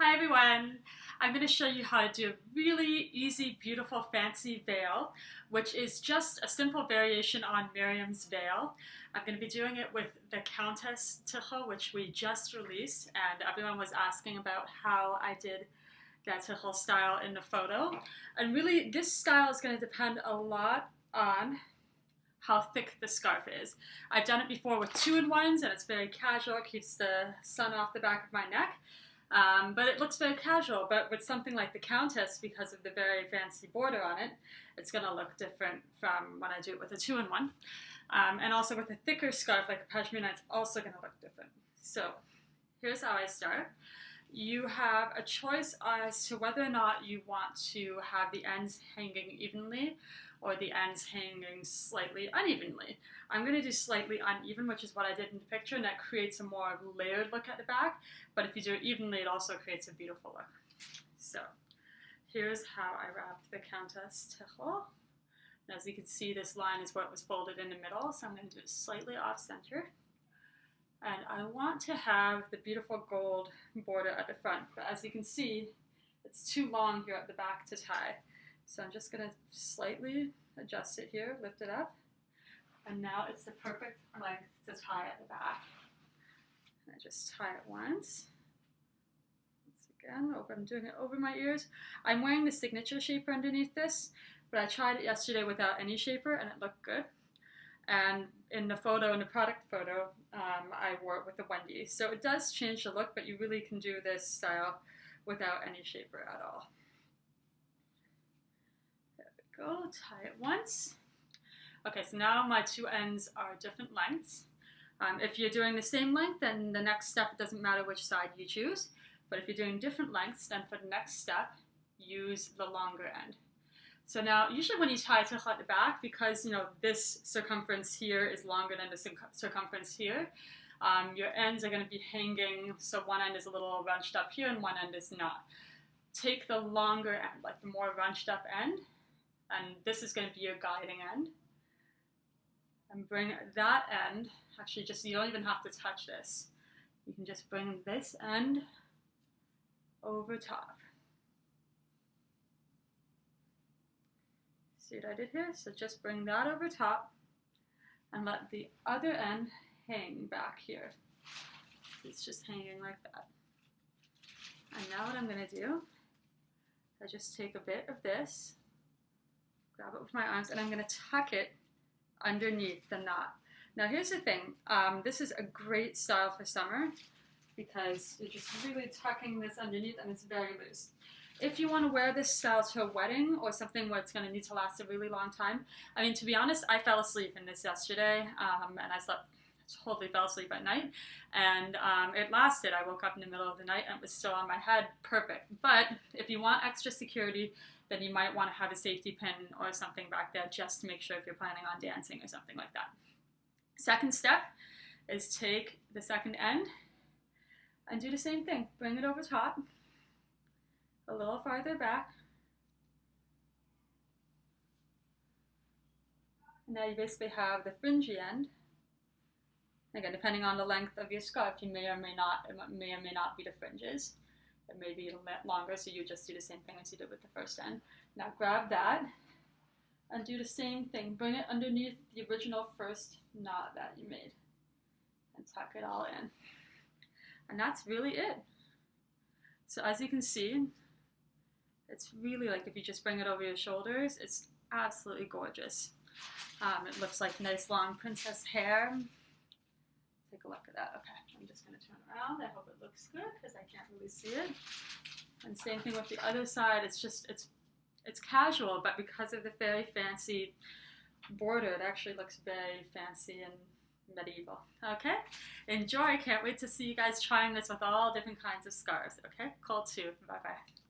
Hi everyone! I'm going to show you how to do a really easy, beautiful, fancy veil, which is just a simple variation on Miriam's veil. I'm going to be doing it with the Countess tuchel, which we just released, and everyone was asking about how I did that tuchel style in the photo. And really, this style is going to depend a lot on how thick the scarf is. I've done it before with 2-in-1s, and it's very casual. It keeps the sun off the back of my neck. But it looks very casual. But with something like the Countess, because of the very fancy border on it, it's going to look different from when I do it with a 2-in-1. And also with a thicker scarf like a pashmina, it's also going to look different. So here's how I start. You have a choice as to whether or not you want to have the ends hanging evenly or the ends hanging slightly unevenly. I'm going to do slightly uneven, which is what I did in the picture, and that creates a more layered look at the back. But if you do it evenly, it also creates a beautiful look. So here's how I wrapped the Countess tuchel. And as you can see, this line is what was folded in the middle, so I'm going to do it slightly off center. And I want to have the beautiful gold border at the front, but as you can see, it's too long here at the back to tie. So I'm just going to slightly adjust it here, lift it up, and now it's the perfect length to tie at the back. And I just tie it once. Again, I'm doing it over my ears. I'm wearing the signature shaper underneath this, but I tried it yesterday without any shaper and it looked good. And in the photo, in the product photo, I wore it with the Wendy. So it does change the look, but you really can do this style without any shaper at all. There we go, tie it once. Okay, so now my two ends are different lengths. If you're doing the same length, then the next step, it doesn't matter which side you choose. But if you're doing different lengths, then for the next step, use the longer end. So now, usually when you tie tuchel at the back, because this circumference here is longer than the circumference here, your ends are going to be hanging, so one end is a little runched up here and one end is not. Take the longer end, like the more runched up end, and this is going to be your guiding end. And bring that end, actually you don't even have to touch this. You can just bring this end over top. See what I did here? So just bring that over top and let the other end hang back here. It's just hanging like that. And now what I'm going to do, I just take a bit of this, grab it with my arms, and I'm going to tuck it underneath the knot. Now here's the thing, this is a great style for summer because you're just really tucking this underneath and it's very loose. If you want to wear this style to a wedding or something where it's going to need to last a really long time, I mean, to be honest, I fell asleep in this yesterday, and I totally fell asleep at night, and it lasted. I woke up in the middle of the night and it was still on my head, perfect. But if you want extra security, then you might want to have a safety pin or something back there just to make sure if you're planning on dancing or something like that. Second step is take the second end and do the same thing. Bring it over top, a little farther back. And now you basically have the fringy end. Again, depending on the length of your scarf, it may or may not be the fringes. It may be a little bit longer, so you just do the same thing as you did with the first end. Now grab that and do the same thing. Bring it underneath the original first knot that you made and tuck it all in. And that's really it. So as you can see, it's really like if you just bring it over your shoulders, it's absolutely gorgeous. It looks like nice long princess hair. Take a look at that. Okay, I'm just going to turn around. I hope it looks good because I can't really see it. And same thing with the other side. It's casual, but because of the very fancy border, it actually looks very fancy and medieval. Okay, enjoy. Can't wait to see you guys trying this with all different kinds of scarves. Okay, cool too. Bye bye.